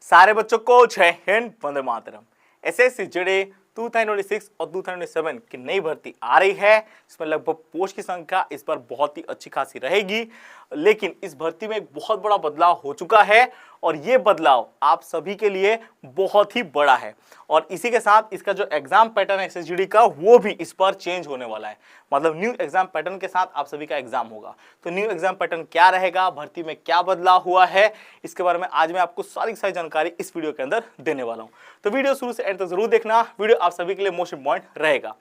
सारे बच्चों को जय हिंद, वंदे मातरम। एसएससी जेडीई 2026 और 2027 की नई भर्ती आ रही है। इसमें लगभग पोस्ट की संख्या इस बार बहुत ही अच्छी खासी रहेगी, लेकिन इस भर्ती में एक बहुत बड़ा बदलाव हो चुका है और ये बदलाव आप सभी के लिए बहुत ही बड़ा है। और इसी के साथ इसका जो एग्जाम पैटर्न है एसएसजीडी का, वो भी इस बार चेंज होने वाला है। मतलब न्यू एग्जाम पैटर्न के साथ आप सभी का एग्जाम होगा। तो न्यू एग्जाम पैटर्न क्या रहेगा, भर्ती में क्या बदलाव हुआ है, इसके बारे में आज मैं आपको सारी जानकारी इस वीडियो के अंदर देने वाला हूं। तो वीडियो शुरू से एंड तक जरूर देखना, वीडियो आप सभी के लिए मोस्ट इंपॉर्टेंट रहेगा।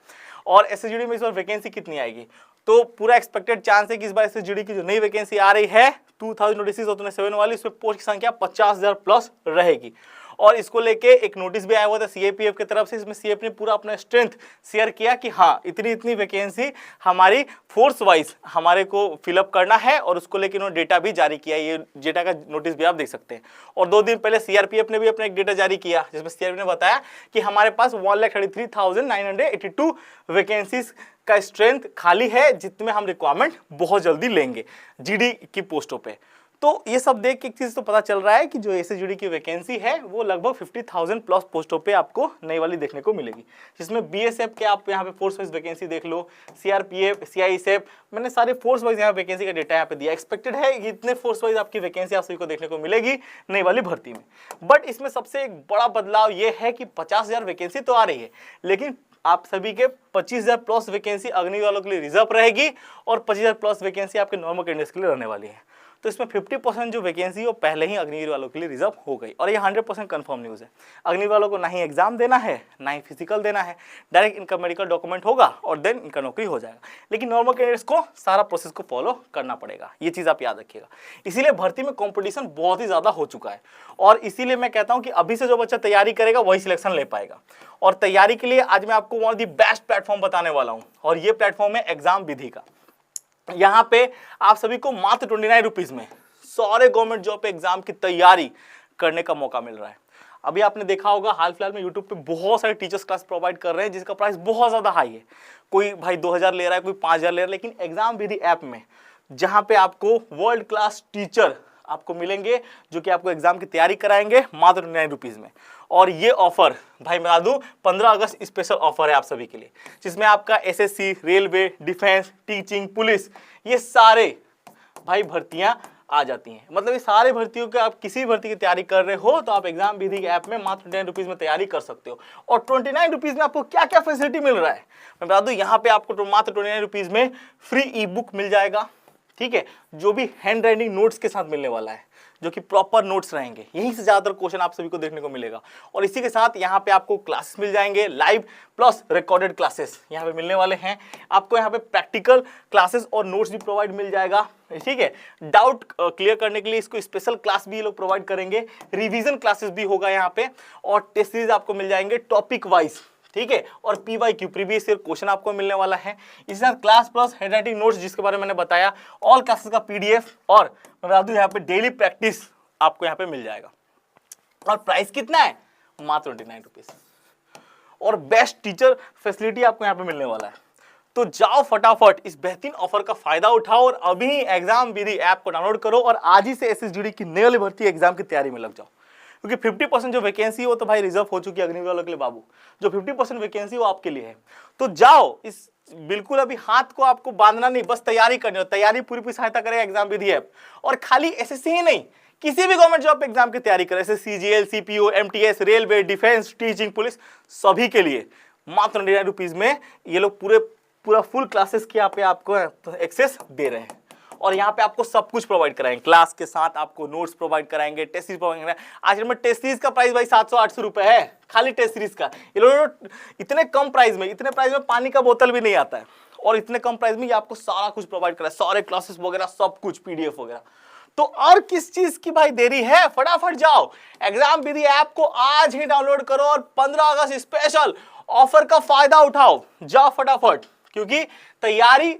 और एसएसजीडी में इस बार वैकेंसी कितनी आएगी, तो पूरा एक्सपेक्टेड चांस है कि इस बार एसएसजीडी की जो नई वैकेंसी आ रही है 2026 और 2027 वाली, इसमें पोस्ट की संख्या 50,000 प्लस रहेगी। और इसको लेके एक नोटिस भी आया हुआ था सीएपीएफ की तरफ से। इसमें सीएफ ने पूरा अपना स्ट्रेंथ शेयर किया कि हाँ, इतनी वैकेंसी हमारी फोर्स वाइज हमारे को फिलअप करना है, और उसको लेके उन्होंने डेटा भी जारी किया। ये डेटा का नोटिस भी आप देख सकते हैं। और 2 दिन पहले सीआरपीएफ ने भी अपना एक डेटा जारी किया, जिसमें सीआरपीएफ ने बताया कि हमारे पास 1,33,982 वैकेंसीज का स्ट्रेंथ खाली है, जितने हम रिक्वायरमेंट बहुत जल्दी लेंगे जीडी की पोस्टों पे। तो ये सब देख के एक चीज तो पता चल रहा है कि जो एसएसजीडी की वैकेंसी है वो लगभग 50,000 प्लस पोस्टों पे आपको नई वाली देखने को मिलेगी, जिसमें बीएसएफ के आप यहाँ पे फोर्स वाइज वैकेंसी देख लो, सीआरपीएफ, सीआईएसएफ, मैंने सारे फोर्स वाइज यहाँ वैकेंसी का डेटा यहाँ पे दिया। एक्सपेक्टेड है कि इतने फोर्स वाइज आपकी वैकेंसी आप सभी को देखने को मिलेगी नई वाली भर्ती में। बट इसमें सबसे एक बड़ा बदलाव ये है कि 50,000 वैकेंसी तो आ रही है, लेकिन आप सभी के 25,000 प्लस वैकेंसी अग्नि वालों के लिए रिजर्व रहेगी और 25,000 प्लस वैकेंसी आपके नॉर्मल कैंडिडेट्स के लिए रहने वाली है। तो इसमें 50% जो वैकेंसी वो पहले ही अग्निवीर वालों के लिए रिजर्व हो गई, और ये 100% कंफर्म न्यूज़ है। अग्निवीर वालों को ना ही एग्जाम देना है, ना ही फिजिकल देना है, डायरेक्ट इनका मेडिकल डॉक्यूमेंट होगा और देन इनका नौकरी हो जाएगा। लेकिन नॉर्मल कैंडिडेट्स को सारा प्रोसेस को फॉलो करना पड़ेगा, ये चीज़ आप याद रखिएगा। इसीलिए भर्ती में कॉम्पिटिशन बहुत ही ज़्यादा हो चुका है, और इसीलिए मैं कहता हूँ कि अभी से जो बच्चा तैयारी करेगा वही सिलेक्शन ले पाएगा। और तैयारी के लिए आज मैं आपको one of the best platform बताने वाला हूँ, और ये प्लेटफॉर्म है एग्जाम विधि का। यहाँ पे आप सभी को मात्र 29 रुपीज़ में सारे गवर्नमेंट जॉब पे एग्जाम की तैयारी करने का मौका मिल रहा है। अभी आपने देखा होगा हाल फिलहाल में यूट्यूब पे बहुत सारे टीचर्स क्लास प्रोवाइड कर रहे हैं, जिसका प्राइस बहुत ज़्यादा हाई है। कोई भाई 2,000 ले रहा है, कोई 5,000 ले रहा है, लेकिन एग्जाम विधि ऐप में जहाँ पे आपको वर्ल्ड क्लास टीचर आपको मिलेंगे जो कि आपको एग्जाम की तैयारी कराएंगे मात्र 29 रुपीज़ में। और ये ऑफर भाई बता दूं 15 अगस्त स्पेशल ऑफर है आप सभी के लिए, जिसमें आपका SSC, railway, defence, teaching, police, ये सारे भाई भर्तियां आ जाती हैं। मतलब ये सारे भर्तियों के आप किसी भी भर्ती की तैयारी कर रहे हो तो आप एग्जाम विधि के ऐप में मात्र 29 रुपीज़ में तैयारी कर सकते हो। और 29 रुपीज़ में आपको क्या क्या फैसिलिटी मिल रहा है मैं बता दूं। यहाँ पे आपको मात्र 29 रुपीज़ में फ्री ई बुक मिल जाएगा, ठीक है, जो भी हैंड राइटिंग नोट्स के साथ मिलने वाला है, जो कि प्रॉपर नोट्स रहेंगे। यहीं से ज़्यादातर क्वेश्चन आप सभी को देखने को मिलेगा। और इसी के साथ यहाँ पे आपको क्लासेस मिल जाएंगे, लाइव प्लस रिकॉर्डेड क्लासेस यहाँ पे मिलने वाले हैं। आपको यहाँ पे प्रैक्टिकल क्लासेस और नोट्स भी प्रोवाइड मिल जाएगा, ठीक है। डाउट क्लियर करने के लिए इसको स्पेशल क्लास भी ये लोग प्रोवाइड करेंगे, रिवीजन क्लासेस भी होगा यहाँ पे, और टेस्ट सीरीज आपको मिल जाएंगे टॉपिक वाइज, ठीक है। और पीवाईक्यू प्रीवियस ईयर क्वेश्चन आपको मिलने वाला है। इसी साथ क्लास प्लस हैंडराइटिंग नोट्स जिसके बारे में मैंने बताया, ऑल क्लासेस का पीडीएफ, और मैं बता दूं यहाँ पे डेली प्रैक्टिस आपको यहाँ पे मिल जाएगा। और प्राइस कितना है, मात्र 29 रुपीज़, और बेस्ट टीचर फैसिलिटी आपको यहाँ पे मिलने वाला है। तो जाओ फटाफट इस बेहतरीन ऑफर का फायदा उठाओ और अभी एग्जाम विधि ऐप को डाउनलोड करो और आज ही से एसएसजीडी की नई वाली भर्ती एग्जाम की तैयारी में लग जाओ। क्योंकि 50% जो वैकेंसी हो तो भाई रिजर्व हो चुकी है अग्निवीर वालों के लिए बाबू। जो 50% वैकेंसी वो आपके लिए है। तो जाओ, इस बिल्कुल अभी हाथ को आपको बांधना नहीं, बस तैयारी करनी हो। तैयारी पूरी सहायता करेगा एग्जाम विधि ऐप। और खाली एसएससी ही नहीं, किसी भी गवर्नमेंट जॉब एग्जाम की तैयारी करें, जैसे CGL, CPO, MTS, railway, defence, teaching, police, सभी के लिए मात्र 29 रुपीज़ में ये लोग पूरा फुल क्लासेस के यहाँ पे आपको एक्सेस दे रहे हैं। और यहाँ पे आपको सब कुछ प्रोवाइड कराएंगे, क्लास के साथ आपको नोट्स प्रोवाइड कराएंगे, टेस्ट सीरीज प्रोवाइड कराएंगे। आज में टेस्ट सीरीज का प्राइस भाई 700-800 रुपए है, खाली टेस्ट सीरीज का। ये लोग इतने कम प्राइस में, पानी का बोतल भी नहीं आता है, और इतने कम प्राइस में ये आपको सारा कुछ प्रोवाइड करा है, सारे क्लासेस वगैरह सब कुछ, पीडीएफ वगैरह। तो और किस चीज की भाई देरी है, फटाफट जाओ एग्जाम विधि ऐप को आज ही डाउनलोड करो और 15 अगस्त स्पेशल ऑफर का फायदा उठाओ। जाओ फटाफट, क्योंकि तैयारी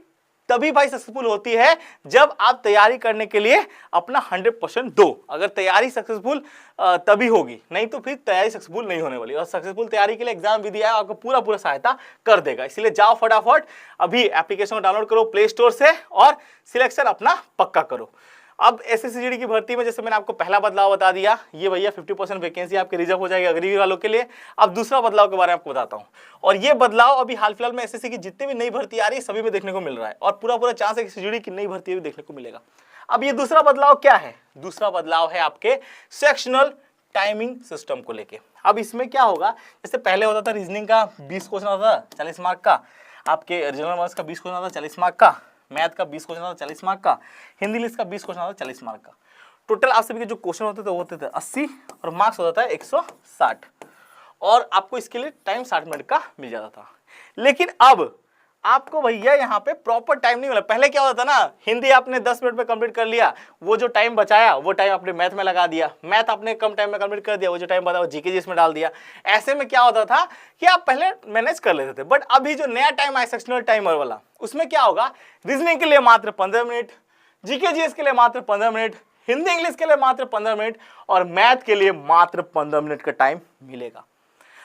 तभी भाई सक्सेसफुल होती है जब आप तैयारी करने के लिए अपना 100% दो। अगर तैयारी सक्सेसफुल तभी होगी, नहीं तो फिर तैयारी सक्सेसफुल नहीं होने वाली। और सक्सेसफुल तैयारी के लिए एग्जाम विधि ऐप आपको पूरा सहायता कर देगा। इसलिए जाओ फटाफट अभी एप्लीकेशन को डाउनलोड करो प्ले स्टोर से और सिलेक्शन अपना पक्का करो। अब एसएससी की भर्ती में जैसे मैंने आपको पहला बदलाव बता दिया, ये भैया 50% वैकेंसी आपके रिजर्व हो जाएगी अग्निवीर वालों के लिए। अब दूसरा बदलाव के बारे में आपको बताता हूं, और ये बदलाव अभी हाल फिलहाल में एसएससी की जितनी भी नई भर्ती आ रही है सभी में देखने को मिल रहा है, और पूरा चांस है कि एसएससी की नई भर्ती भी देखने को मिलेगा। अब ये दूसरा बदलाव क्या है? दूसरा बदलाव है आपके सेक्शनल टाइमिंग सिस्टम को लेके। अब इसमें क्या होगा, जैसे पहले होता था रीजनिंग का 20 क्वेश्चन आता था 40 मार्क का, आपके जनरल नॉलेज का 20 क्वेश्चन आता था 40 मार्क का, मैथ का 20 क्वेश्चन आता था 40 मार्क का, हिंदी इंग्लिश का 20 क्वेश्चन आता था 40 मार्क का। टोटल आप सभी के जो क्वेश्चन होते थे वो होते थे 80 और मार्क्स होता था 160, और आपको इसके लिए टाइम 60 मिनट का मिल जाता था। लेकिन अब आपको भैया यहाँ पे प्रॉपर टाइम नहीं मिला। पहले क्या होता था ना, हिंदी आपने 10 मिनट में कंप्लीट कर लिया, वो जो टाइम बचाया वो टाइम आपने मैथ में लगा दिया, मैथ आपने कम टाइम में कंप्लीट कर दिया, वो जो टाइम बचा वो जीके जीएस में डाल दिया। ऐसे में क्या होता था कि आप पहले मैनेज कर लेते थे। बट अभी जो नया टाइम आया सेक्शनल टाइमर वाला, उसमें क्या होगा, रीजनिंग के लिए मात्र 15 मिनट, जीके जीएस के लिए मात्र 15 मिनट, हिंदी इंग्लिश के लिए मात्र 15 मिनट, और मैथ के लिए मात्र 15 मिनट का टाइम मिलेगा।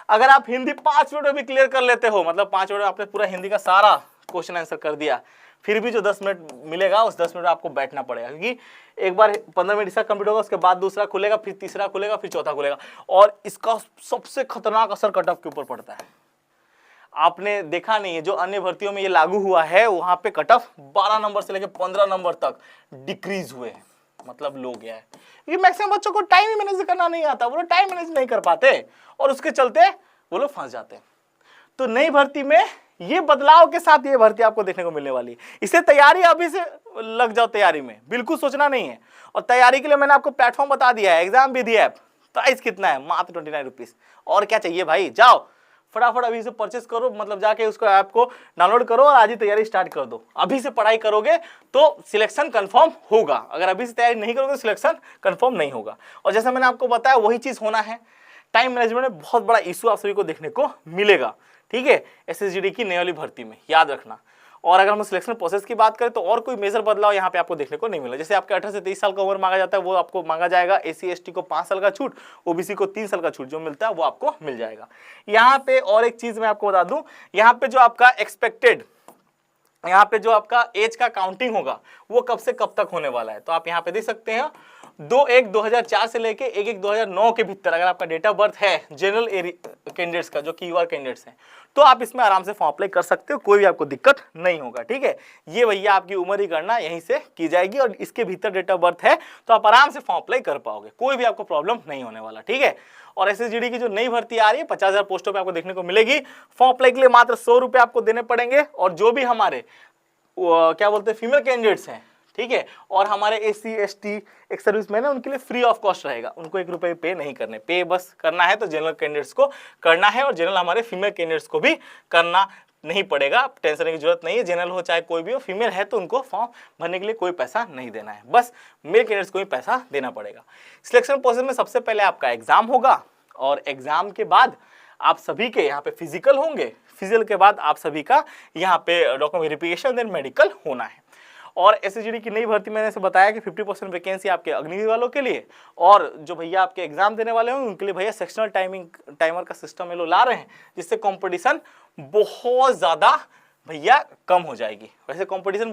अगर आप हिंदी 5 मिनट में भी क्लियर कर लेते हो, मतलब 5 मिनट में आपने पूरा हिंदी का सारा क्वेश्चन आंसर कर दिया, फिर भी जो 10 मिनट मिलेगा उस 10 मिनट आपको बैठना पड़ेगा, क्योंकि एक बार 15 मिनट इसका कंप्लीट होगा, उसके बाद दूसरा खुलेगा, फिर तीसरा खुलेगा, फिर चौथा खुलेगा, और इसका सबसे खतरनाक असर कट ऑफ के ऊपर पड़ता है। आपने देखा नहीं है, जो अन्य भर्तियों में ये लागू हुआ है, वहां पे कट ऑफ 12 नंबर से लेकर 15 नंबर तक डिक्रीज हुए हैं, मतलब लो गया है। ये मैक्सिमम बच्चों को टाइम ही मैनेज करना नहीं आता, वो लोग टाइम मैनेज नहीं कर पाते, और उसके चलते वो लोग फंस जाते हैं। तो नई भर्ती में ये बदलाव के साथ ये भर्ती आपको देखने को मिलने वाली है। इससे तैयारी अभी से लग जाओ, तैयारी में बिल्कुल सोचना नहीं है। और तैयारी के लिए मैंने आपको प्लेटफॉर्म बता दिया है, एग्जाम भी दिया है। प्राइस कितना है? मात्र 29 रुपीज। और क्या चाहिए भाई, जाओ फटाफट अभी से परचेस करो, मतलब जाके उसको ऐप को डाउनलोड करो और आज ही तैयारी स्टार्ट कर दो। अभी से पढ़ाई करोगे तो सिलेक्शन कंफर्म होगा, अगर अभी से तैयारी नहीं करोगे तो सिलेक्शन कंफर्म नहीं होगा। और जैसा मैंने आपको बताया वही चीज होना है। टाइम मैनेजमेंट में बहुत बड़ा इशू आप सभी को देखने को मिलेगा, ठीक है, एसएसजीडी की नई वाली भर्ती में, याद रखना। और अगर हम सिलेक्शन प्रोसेस की बात करें तो और कोई मेजर बदलाव यहाँ पे आपको देखने को नहीं मिला। जैसे आपके 18 से 23 साल का उम्र मांगा जाता है, वो आपको मांगा जाएगा। एससी एसटी को 5 साल का छूट, ओबीसी को 3 साल का छूट जो मिलता है वो आपको मिल जाएगा। यहाँ पे और एक चीज मैं आपको बता दूं, यहाँ पे जो आपका एक्सपेक्टेड, यहाँ पे जो आपका एज का काउंटिंग होगा वो कब से कब तक होने वाला है, तो आप यहाँ पे देख सकते हैं 2/1/2004 से लेके 1/1/2009 के भीतर अगर आपका डेट ऑफ बर्थ है जनरल कैंडिडेट्स का, जो की यूआर कैंडिडेट्स हैं, तो आप इसमें आराम से फॉर्म अप्लाई कर सकते हो, कोई भी आपको दिक्कत नहीं होगा, ठीक है। ये भैया आपकी उम्र ही गणना यहीं से की जाएगी और इसके भीतर डेट ऑफ बर्थ है तो आप आराम से फॉर्म अप्लाई कर पाओगे, कोई भी आपको प्रॉब्लम नहीं होने वाला, ठीक है। और एसएसजीडी की जो नई भर्ती आ रही है 50,000 पोस्टों पे आपको देखने को मिलेगी। फॉर्म अप्लाई के लिए मात्र 100 रुपए आपको देने पड़ेंगे, और जो भी हमारे क्या बोलते हैं फीमेल कैंडिडेट्स हैं, ठीक है, और हमारे एससी एसटी एक सर्विसमैन है, उनके लिए फ्री ऑफ कॉस्ट रहेगा, उनको 1 रुपए पे नहीं करने, पे बस करना है तो जनरल कैंडिडेट्स को करना है, और जनरल हमारे फीमेल कैंडिडेट्स को भी करना नहीं पड़ेगा, टेंशन की जरूरत नहीं है। जनरल हो चाहे कोई भी हो, फीमेल है तो उनको फॉर्म भरने के लिए कोई पैसा नहीं देना है, बस मेल कैंडिडेट्स को ही पैसा देना पड़ेगा। सिलेक्शन प्रोसेस में सबसे पहले आपका एग्जाम होगा, और एग्जाम के बाद आप सभी के यहाँ पे फिजिकल होंगे, फिजिकल के बाद आप सभी का यहाँ पे डॉक्यूमेंट वेरिफिकेशन देन मेडिकल होना है। और एसएसजीडी की नई भर्ती मैंने से बताया कि 50% वैकेंसी आपके अग्निवीर वालों के लिए, और जो भैया आपके एग्जाम देने वाले होंगे उनके लिए भैया सेक्शनल टाइमर का सिस्टम ये लोग ला रहे हैं, जिससे कंपटीशन बहुत ज़्यादा भैया कम हो जाएगी। वैसे कंपटीशन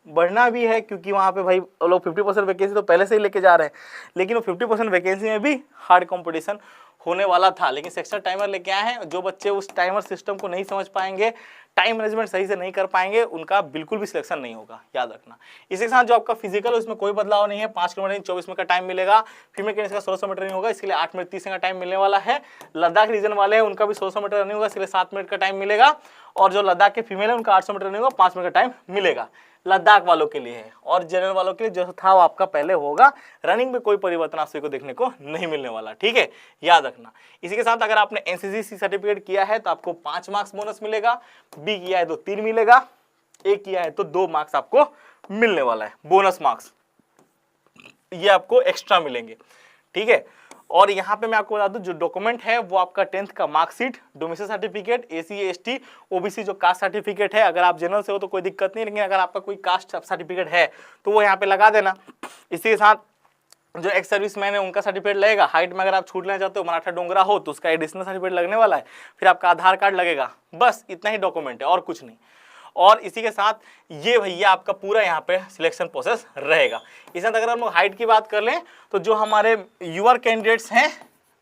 बढ़ना भी है, क्योंकि वहाँ पे भाई लोग 50% वैकेंसी तो पहले से ही लेके जा रहे हैं, लेकिन वो 50% वैकेंसी में भी हार्ड कंपटीशन होने वाला था। लेकिन सेक्शनल टाइमर लेके आए हैं, जो बच्चे उस टाइमर सिस्टम को नहीं समझ पाएंगे, टाइम मैनेजमेंट सही से नहीं कर पाएंगे, उनका बिल्कुल भी सिलेक्शन नहीं होगा, याद रखना। इसके साथ जो आपका फिजिकल है उसमें कोई बदलाव नहीं है, 5 किलोमीटर 24 मिनट का टाइम मिलेगा। फीमेल कैंडिडेट का 1600 मीटर रनिंग होगा, इसके लिए 8 मिनट 30 सेकंड का टाइम मिलने वाला है। लद्दाख रीजन वाले हैं उनका भी 1600 मीटर रनिंग होगा, इसके लिए 7 मिनट का टाइम मिलेगा। और जो लद्दाख के फीमेल है उनका 800 मीटर रनिंग होगा, 5 मिनट का टाइम मिलेगा। लद्दाख वालों के लिए है, और जनरल वालों के लिए जो था वो आपका पहले होगा। रनिंग में कोई परिवर्तन आप सभी को देखने को नहीं मिलने वाला, ठीक है, याद रखना। इसी के साथ अगर आपने एनसीसी सर्टिफिकेट किया है तो आपको 5 मार्क्स बोनस मिलेगा, बी किया है तो 3 मिलेगा, ए किया है तो 2 मार्क्स आपको मिलने वाला है, बोनस मार्क्स ये आपको एक्स्ट्रा मिलेंगे, ठीक है। और यहाँ पे मैं आपको बता दूं जो डॉक्यूमेंट है वो आपका 10th का marksheet, domicile certificate, AC ST OBC जो कास्ट सर्टिफिकेट है, अगर आप जनरल से हो तो कोई दिक्कत नहीं, लेकिन अगर आपका कोई कास्ट सर्टिफिकेट है तो वो यहाँ पे लगा देना। इसी के साथ जो एक्स सर्विसमैन है उनका सर्टिफिकेट लगेगा। हाइट में अगर आप छूट लेना चाहते हो, मराठा डोंगरा हो तो उसका एडिशनल सर्टिफिकेट लगने वाला है। फिर आपका आधार कार्ड लगेगा, बस इतना ही डॉक्यूमेंट है और कुछ नहीं। और इसी के साथ ये भैया आपका पूरा यहाँ पे सिलेक्शन प्रोसेस रहेगा। इस साथ अगर हम लोग हाइट की बात कर लें तो जो हमारे यूआर कैंडिडेट्स हैं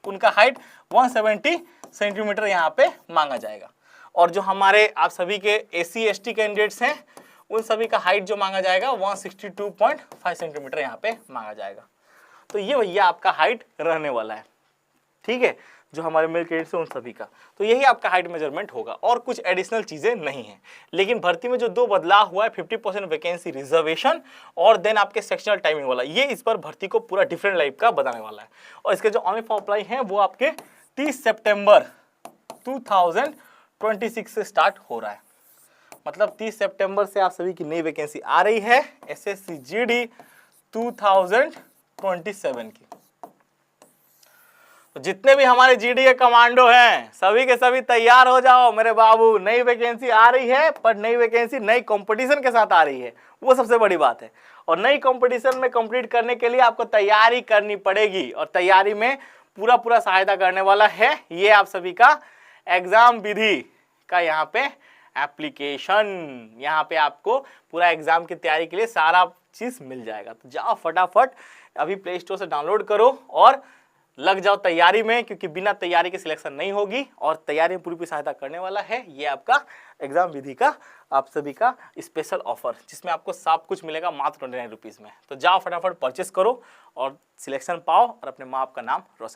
उनका हाइट 170 सेंटीमीटर यहाँ पे मांगा जाएगा, और जो हमारे आप सभी के एससी एसटी कैंडिडेट्स हैं उन सभी का हाइट जो मांगा जाएगा 162.5 सेंटीमीटर यहाँ पे मांगा जाएगा। तो ये भैया आपका हाइट रहने वाला है, ठीक है, जो हमारे मेल कैंडिडेट्स हैं उन सभी का। तो यही आपका हाइट मेजरमेंट होगा और कुछ एडिशनल चीजें नहीं है। लेकिन भर्ती में जो दो बदलाव हुआ है 50% वैकेंसी रिजर्वेशन और देन आपके सेक्शनल टाइमिंग वाला, ये इस पर भर्ती को पूरा डिफरेंट लाइफ का बताने वाला है। और इसके जो ऑनलाइन फॉर्म अप्लाई है वो आपके 30 सितंबर 2026 से स्टार्ट हो रहा है। मतलब 30 सितंबर से आप सभी की नई वैकेंसी आ रही है एसएससी जीडी 2027 की। तो जितने भी हमारे जीडी के कमांडो हैं सभी के सभी तैयार हो जाओ मेरे बाबू, नई वैकेंसी आ रही है, पर नई वैकेंसी नई कंपटीशन के साथ आ रही है, वो सबसे बड़ी बात है। और नई कंपटीशन में कंप्लीट करने के लिए आपको तैयारी करनी पड़ेगी, और तैयारी में पूरा सहायता करने वाला है ये आप सभी का एग्जाम विधि का यहाँ पे एप्लीकेशन। यहाँ पे आपको पूरा एग्जाम की तैयारी के लिए सारा चीज मिल जाएगा। तो जाओ फटाफट अभी प्ले स्टोर से डाउनलोड करो और लग जाओ तैयारी में, क्योंकि बिना तैयारी के सिलेक्शन नहीं होगी, और तैयारी में पूरी सहायता करने वाला है ये आपका एग्जाम विधि का आप सभी का स्पेशल ऑफर, जिसमें आपको सब कुछ मिलेगा मात्र 29 रुपीज़ में। तो जाओ फटाफट परचेस करो और सिलेक्शन पाओ और अपने माँ बाप का नाम रोशन